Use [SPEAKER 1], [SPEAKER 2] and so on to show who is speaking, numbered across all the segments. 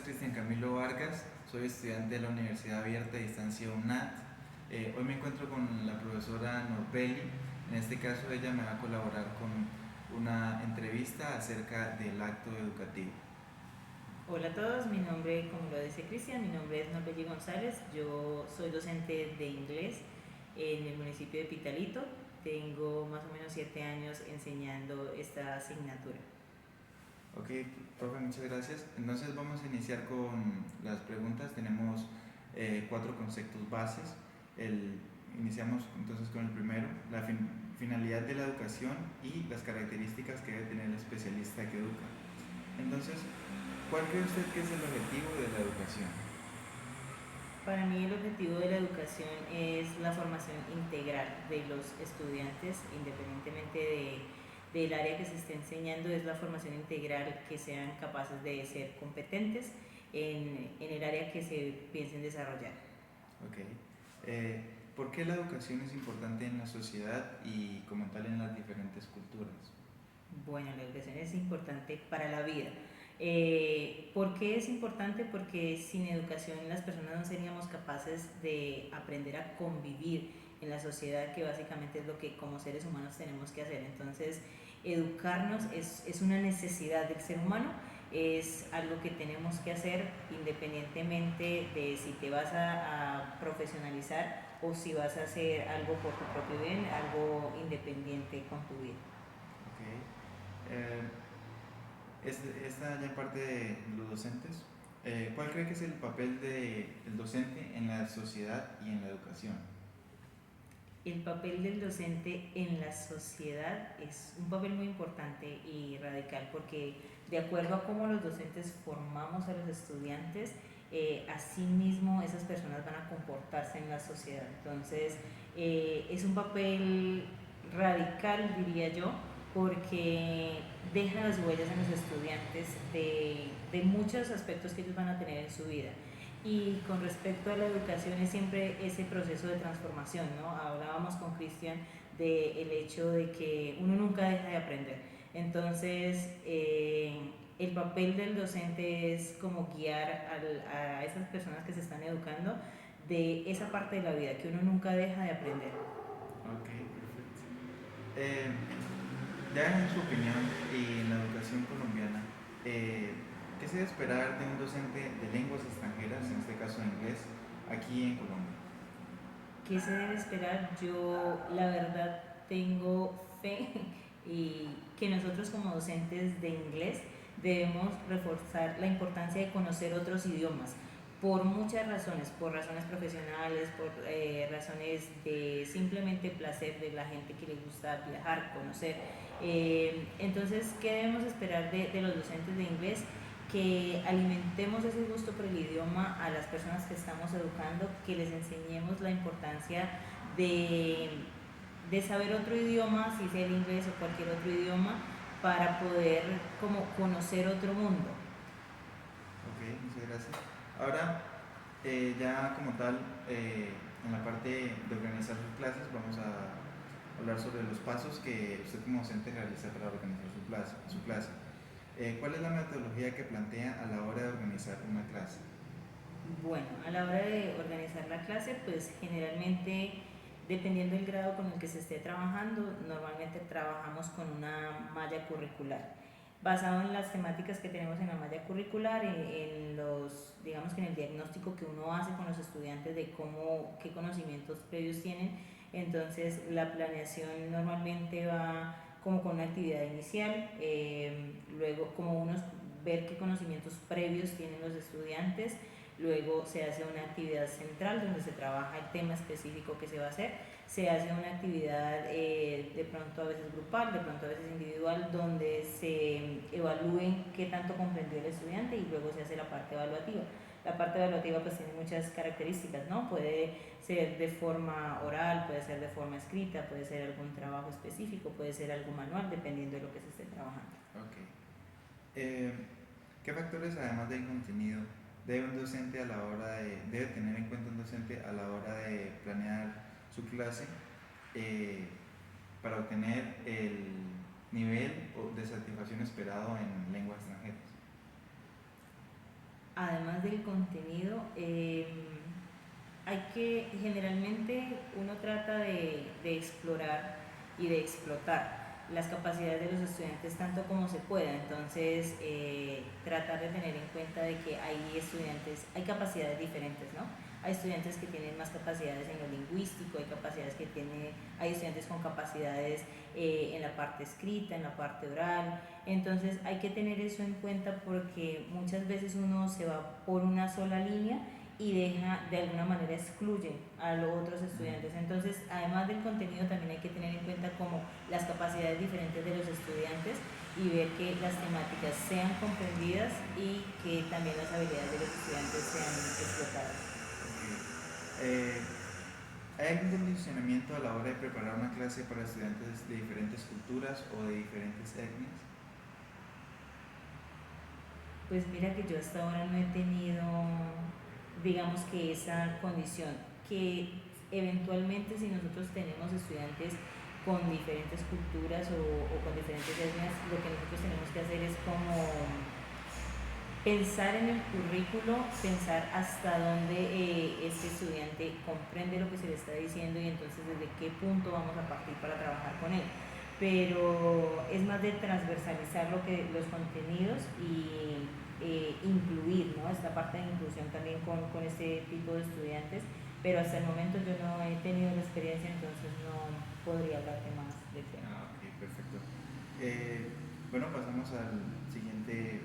[SPEAKER 1] Cristian Camilo Vargas, soy estudiante de la Universidad Abierta a Distancia UNAT. Hoy me encuentro con la profesora Norbeli. En este caso ella me va a colaborar con una entrevista acerca del acto educativo.
[SPEAKER 2] Hola a todos, mi nombre, como lo dice Cristian, mi nombre es Norbeli González, yo soy docente de inglés en el municipio de Pitalito, tengo más o menos 7 años enseñando esta asignatura.
[SPEAKER 1] Ok, profe, muchas gracias. Entonces vamos a iniciar con las preguntas. Tenemos 4 conceptos bases. Iniciamos entonces con el primero, la finalidad de la educación y las características que debe tener el especialista que educa. Entonces, ¿cuál cree usted que es el objetivo de la educación?
[SPEAKER 2] Para mí el objetivo de la educación es la formación integral de los estudiantes, independientemente del área que se esté enseñando, es la formación integral, que sean capaces de ser competentes en el área que se piensen desarrollar.
[SPEAKER 1] Ok. Eh, ¿Por qué la educación es importante en la sociedad y como tal en las diferentes culturas?
[SPEAKER 2] Bueno, la educación es importante para la vida. ¿Por qué es importante? Porque sin educación las personas no seríamos capaces de aprender a convivir en la sociedad, que básicamente es lo que como seres humanos tenemos que hacer. Entonces, educarnos es una necesidad del ser humano, es algo que tenemos que hacer independientemente de si te vas a profesionalizar o si vas a hacer algo por tu propio bien, algo independiente con tu vida.
[SPEAKER 1] Ok. Esta ya parte de los docentes. ¿Cuál cree que es el papel del docente en la sociedad y en la educación?
[SPEAKER 2] El papel del docente en la sociedad es un papel muy importante y radical, porque de acuerdo a cómo los docentes formamos a los estudiantes, asimismo esas personas van a comportarse en la sociedad. Entonces, es un papel radical, diría yo, porque deja las huellas en los estudiantes de muchos aspectos que ellos van a tener en su vida. Y con respecto a la educación es siempre ese proceso de transformación, ¿no? Hablábamos con Cristian del hecho de que uno nunca deja de aprender. Entonces, el papel del docente es como guiar a esas personas que se están educando de esa parte de la vida, que uno nunca deja de aprender.
[SPEAKER 1] Ok, perfecto. Eh, ya en su opinión y en la educación colombiana, eh, ¿qué se debe esperar de un docente de lenguas extranjeras, en este caso inglés, aquí en Colombia?
[SPEAKER 2] ¿Qué se debe esperar? Yo la verdad tengo fe y que nosotros como docentes de inglés debemos reforzar la importancia de conocer otros idiomas por muchas razones, por razones profesionales, por razones de simplemente placer de la gente que le gusta viajar, conocer. Entonces, ¿qué debemos esperar de los docentes de inglés? Que alimentemos ese gusto por el idioma a las personas que estamos educando, que les enseñemos la importancia de, de saber otro idioma, si sea el inglés o cualquier otro idioma, para poder como conocer otro mundo.
[SPEAKER 1] Ok, muchas gracias. Ahora, ya como tal, en la parte de organizar sus clases, vamos a hablar sobre los pasos que usted como docente realiza para organizar su clase. ¿Cuál es la metodología que plantea a la hora de organizar una clase?
[SPEAKER 2] Bueno, a la hora de organizar la clase, pues generalmente, dependiendo del grado con el que se esté trabajando, normalmente trabajamos con una malla curricular. Basado en las temáticas que tenemos en la malla curricular, en los, digamos que en el diagnóstico que uno hace con los estudiantes de cómo, qué conocimientos previos tienen, entonces la planeación normalmente va como con una actividad inicial, luego como unos ver qué conocimientos previos tienen los estudiantes. Luego se hace una actividad central donde se trabaja el tema específico que se va a hacer. Se hace una actividad de pronto a veces grupal, de pronto a veces individual, donde se evalúen qué tanto comprendió el estudiante, y luego se hace la parte evaluativa. La parte evaluativa pues tiene muchas características, ¿no? Puede ser de forma oral, puede ser de forma escrita, puede ser algún trabajo específico, puede ser algo manual, dependiendo de lo que se esté trabajando.
[SPEAKER 1] Ok. Eh, ¿Qué factores, además del contenido, debe tener en cuenta un docente a la hora de planear su clase eh, para obtener el nivel de satisfacción esperado en lenguas extranjeras?
[SPEAKER 2] además del contenido, generalmente uno trata de explorar y de explotar las capacidades de los estudiantes tanto como se pueda. Entonces, tratar de tener en cuenta de que hay capacidades diferentes, ¿no? Hay estudiantes que tienen más capacidades en lo lingüístico, hay estudiantes con capacidades en la parte escrita, en la parte oral. Entonces hay que tener eso en cuenta porque muchas veces uno se va por una sola línea y de alguna manera excluye a los otros estudiantes. Entonces, además del contenido, también hay que tener en cuenta como las capacidades diferentes de los estudiantes y ver que las temáticas sean comprendidas y que también las habilidades de los estudiantes sean explotadas.
[SPEAKER 1] ¿Hay algún condicionamiento a la hora de preparar una clase para estudiantes de diferentes culturas o de diferentes etnias?
[SPEAKER 2] Pues mira que yo hasta ahora no he tenido, digamos que esa condición, que eventualmente si nosotros tenemos estudiantes con diferentes culturas o con diferentes etnias, lo que nosotros tenemos que hacer es como pensar en el currículo, pensar hasta dónde este estudiante comprende lo que se le está diciendo y entonces desde qué punto vamos a partir para trabajar con él. Pero es más de transversalizar los contenidos y incluir, ¿no? Esta parte de inclusión también con este tipo de estudiantes, pero hasta el momento yo no he tenido la experiencia, entonces no podría hablarte más de tema.
[SPEAKER 1] Ok, perfecto. Bueno, pasamos al siguiente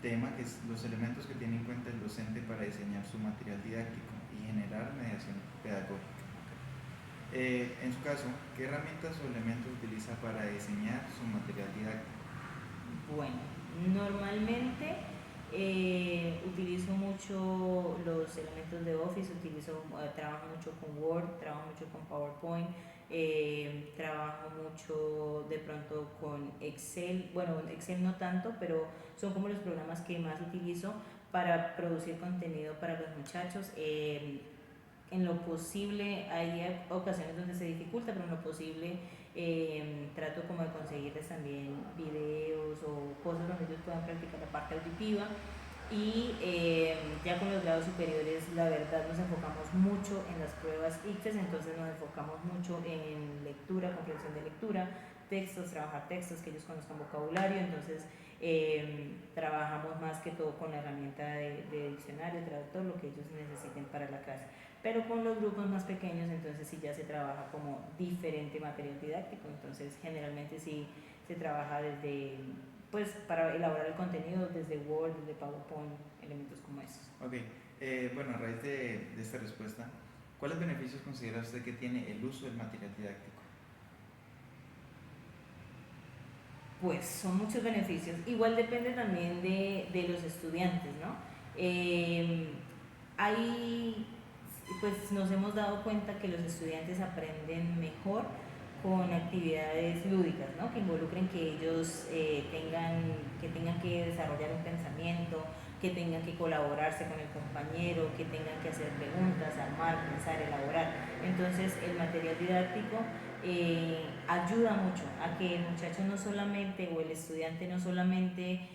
[SPEAKER 1] tema, que es los elementos que tiene en cuenta el docente para diseñar su material didáctico y generar mediación pedagógica. En su caso, ¿qué herramientas o elementos utiliza para diseñar su material didáctico?
[SPEAKER 2] Bueno, normalmente utilizo mucho los elementos de Office, trabajo mucho con Word, trabajo mucho con PowerPoint, trabajo mucho de pronto con Excel. Bueno, Excel no tanto, pero son como los programas que más utilizo para producir contenido para los muchachos. En lo posible, hay ocasiones donde se dificulta, pero en lo posible trato como de conseguirles también videos o cosas donde ellos puedan practicar la parte auditiva. Y ya con los grados superiores, la verdad, nos enfocamos mucho en las pruebas ICFES, entonces nos enfocamos mucho en lectura, comprensión de lectura, textos, trabajar textos, que ellos conozcan vocabulario. Entonces trabajamos más que todo con la herramienta de diccionario, traductor, lo que ellos necesiten para la clase. Pero con los grupos más pequeños, entonces sí ya se trabaja como diferente material didáctico. Entonces generalmente sí se trabaja pues para elaborar el contenido desde Word, desde PowerPoint, elementos como esos.
[SPEAKER 1] Ok, bueno, a raíz de esta respuesta, ¿cuáles beneficios considera usted que tiene el uso del material didáctico?
[SPEAKER 2] Pues son muchos beneficios. Igual depende también de los estudiantes, ¿no? Pues nos hemos dado cuenta que los estudiantes aprenden mejor con actividades lúdicas, ¿no? Que involucren que ellos tengan que desarrollar un pensamiento, que tengan que colaborarse con el compañero, que tengan que hacer preguntas, armar, pensar, elaborar. Entonces el material didáctico ayuda mucho a que el muchacho no solamente, o el estudiante no solamente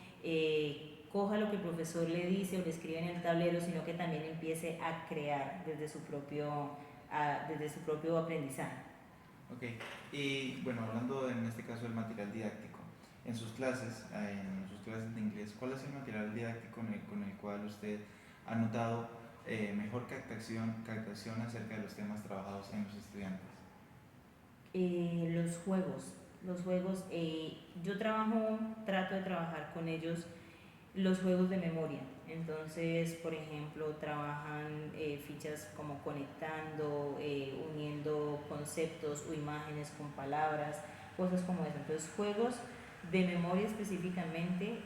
[SPEAKER 2] coja lo que el profesor le dice o le escribe en el tablero, sino que también empiece a crear desde su propio aprendizaje.
[SPEAKER 1] Ok, y bueno, hablando en este caso del material didáctico, en sus clases de inglés, ¿cuál es el material didáctico con el cual usted ha notado mejor captación acerca de los temas trabajados en los estudiantes?
[SPEAKER 2] Los juegos, yo trato de trabajar con ellos los juegos de memoria. Entonces, por ejemplo, trabajan fichas como conectando, uniendo conceptos o imágenes con palabras, cosas como eso. Entonces, juegos de memoria específicamente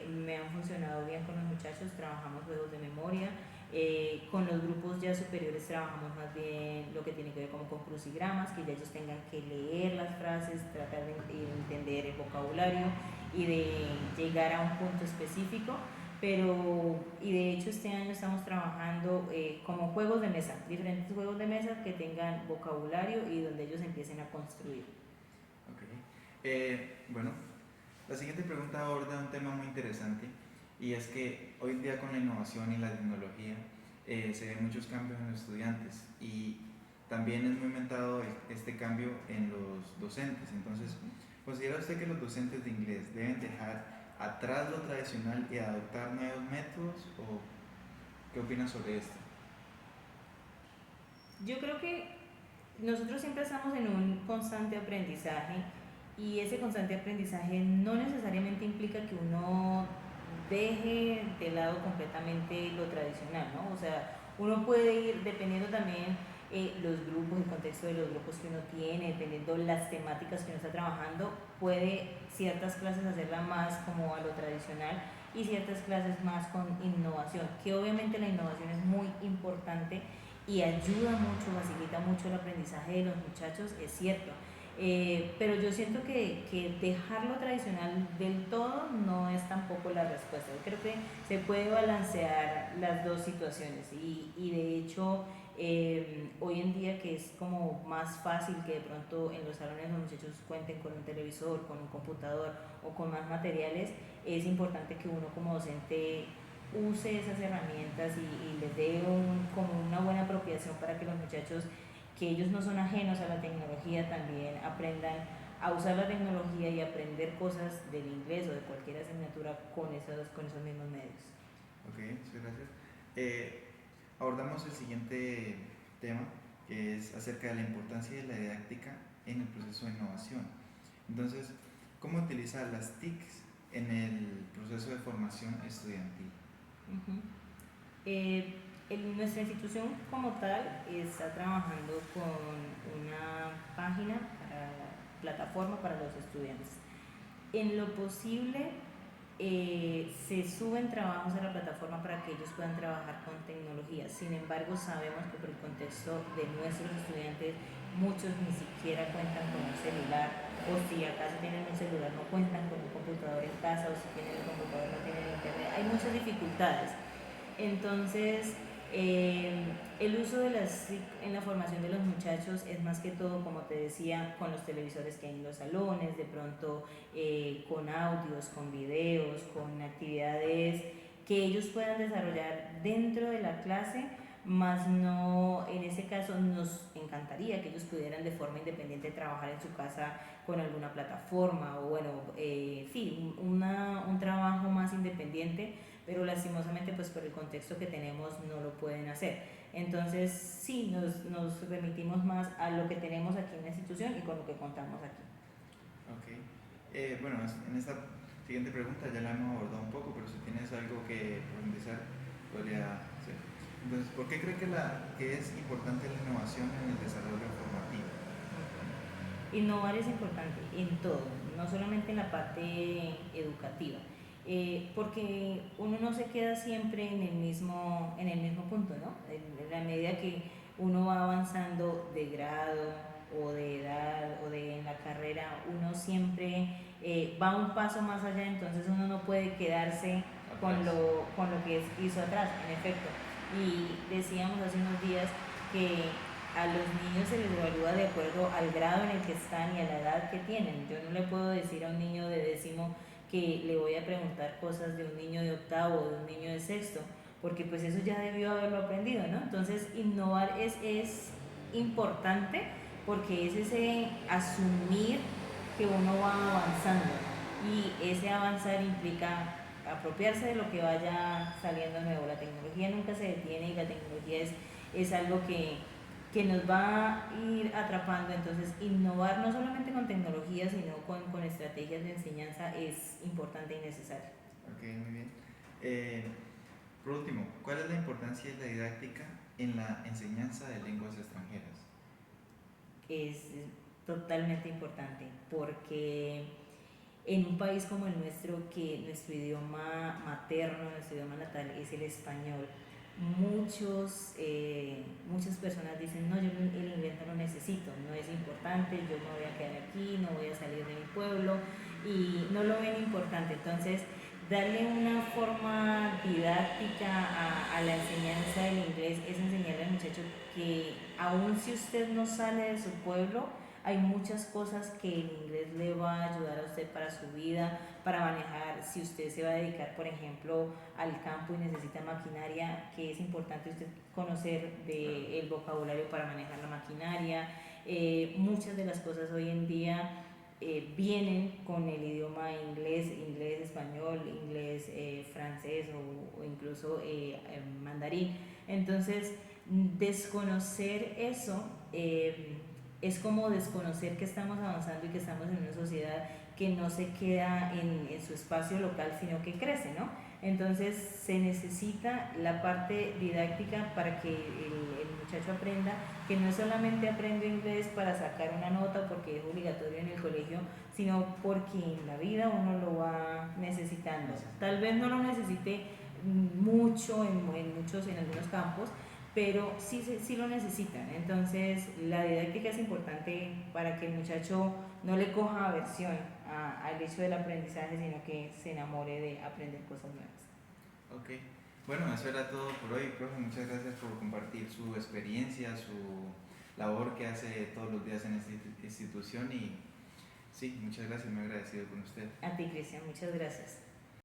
[SPEAKER 2] me han funcionado bien con los muchachos, trabajamos juegos de memoria. Con los grupos ya superiores trabajamos más bien lo que tiene que ver como con crucigramas, que ya ellos tengan que leer las frases, tratar de entender el vocabulario y de llegar a un punto específico. Y de hecho este año estamos trabajando como juegos de mesa, diferentes juegos de mesa que tengan vocabulario y donde ellos empiecen a construir.
[SPEAKER 1] Ok, bueno, la siguiente pregunta aborda un tema muy interesante y es que hoy en día con la innovación y la tecnología se ven muchos cambios en los estudiantes y también es muy aumentado este cambio en los docentes. Entonces, ¿considera usted que los docentes de inglés deben dejar atrás lo tradicional y adoptar nuevos métodos o qué opina sobre esto?
[SPEAKER 2] Yo creo que nosotros siempre estamos en un constante aprendizaje y ese constante aprendizaje no necesariamente implica que uno deje de lado completamente lo tradicional, ¿no? O sea, uno puede ir, dependiendo también los grupos, el contexto de los grupos que uno tiene, dependiendo las temáticas que uno está trabajando, puede ciertas clases hacerlas más como a lo tradicional y ciertas clases más con innovación, que obviamente la innovación es muy importante y ayuda mucho, facilita mucho el aprendizaje de los muchachos, es cierto. Pero yo siento que dejarlo tradicional del todo no es tampoco la respuesta. Yo creo que se puede balancear las dos situaciones y de hecho hoy en día que es como más fácil que de pronto en los salones los muchachos cuenten con un televisor, con un computador o con más materiales, es importante que uno como docente use esas herramientas y les dé como una buena apropiación para que los muchachos, que ellos no son ajenos a la tecnología, también aprendan a usar la tecnología y aprender cosas del inglés o de cualquier asignatura con esos mismos medios.
[SPEAKER 1] Ok, muchas gracias. Abordamos el siguiente tema, que es acerca de la importancia de la didáctica en el proceso de innovación. Entonces, ¿cómo utilizar las TICs en el proceso de formación estudiantil?
[SPEAKER 2] Nuestra institución como tal está trabajando con una página, plataforma para los estudiantes. En lo posible se suben trabajos a la plataforma para que ellos puedan trabajar con tecnología. Sin embargo, sabemos que por el contexto de nuestros estudiantes, muchos ni siquiera cuentan con un celular, o si acaso tienen un celular no cuentan con un computador en casa, o si tienen el computador no tienen internet. Hay muchas dificultades. Entonces, el uso de las TIC en la formación de los muchachos es más que todo, como te decía, con los televisores que hay en los salones, de pronto con audios, con videos, con actividades que ellos puedan desarrollar dentro de la clase, más no, en ese caso nos encantaría que ellos pudieran de forma independiente trabajar en su casa con alguna plataforma o bueno, sí, un trabajo más independiente, pero lastimosamente pues por el contexto que tenemos no lo pueden hacer. Entonces sí, nos remitimos más a lo que tenemos aquí en la institución y con lo que contamos aquí.
[SPEAKER 1] Ok, bueno, en esta siguiente pregunta ya la hemos abordado un poco, pero si tienes algo que profundizar, podría ser. Entonces, ¿por qué cree que es importante la innovación en el desarrollo formativo?
[SPEAKER 2] Innovar es importante en todo, no solamente en la parte educativa, porque uno no se queda siempre en el mismo punto, ¿no? En la medida que uno va avanzando de grado o de edad o en la carrera, uno siempre va un paso más allá, entonces uno no puede quedarse con lo que hizo atrás, en efecto. Y decíamos hace unos días que a los niños se les evalúa de acuerdo al grado en el que están y a la edad que tienen. Yo no le puedo decir a un niño de décimo que le voy a preguntar cosas de un niño de octavo o de un niño de sexto, porque pues eso ya debió haberlo aprendido, ¿no? Entonces innovar es importante porque es ese asumir que uno va avanzando y ese avanzar implica apropiarse de lo que vaya saliendo nuevo. La tecnología nunca se detiene y la tecnología es algo que nos va a ir atrapando. Entonces innovar no solamente con tecnología sino con estrategias de enseñanza es importante y necesario.
[SPEAKER 1] Ok, muy bien. Por último, ¿cuál es la importancia de la didáctica en la enseñanza de lenguas extranjeras?
[SPEAKER 2] Es totalmente importante porque en un país como el nuestro, que nuestro idioma materno, nuestro idioma natal es el español, muchas personas dicen, no, yo el inglés no lo necesito, no es importante, yo me voy a quedar aquí, no voy a salir de mi pueblo y no lo ven importante. Entonces, darle una forma didáctica a la enseñanza del inglés es enseñarle al muchacho que aun si usted no sale de su pueblo, hay muchas cosas que el inglés le va a ayudar a usted para su vida, para manejar, si usted se va a dedicar, por ejemplo, al campo y necesita maquinaria, que es importante usted conocer el vocabulario para manejar la maquinaria. Muchas de las cosas hoy en día vienen con el idioma inglés, inglés español, inglés francés o incluso mandarín. Entonces, desconocer eso es como desconocer que estamos avanzando y que estamos en una sociedad que no se queda en su espacio local, sino que crece, ¿no? Entonces se necesita la parte didáctica para que el muchacho aprenda que no solamente aprende inglés para sacar una nota porque es obligatorio en el colegio, sino porque en la vida uno lo va necesitando. Tal vez no lo necesite mucho en algunos campos, pero sí lo necesitan. Entonces la didáctica es importante para que el muchacho no le coja aversión al hecho del aprendizaje, sino que se enamore de aprender cosas nuevas.
[SPEAKER 1] Ok, bueno, eso era todo por hoy, profe. Muchas gracias por compartir su experiencia, su labor que hace todos los días en esta institución y sí, muchas gracias, muy agradecido con usted.
[SPEAKER 2] A ti, Cristian, muchas gracias.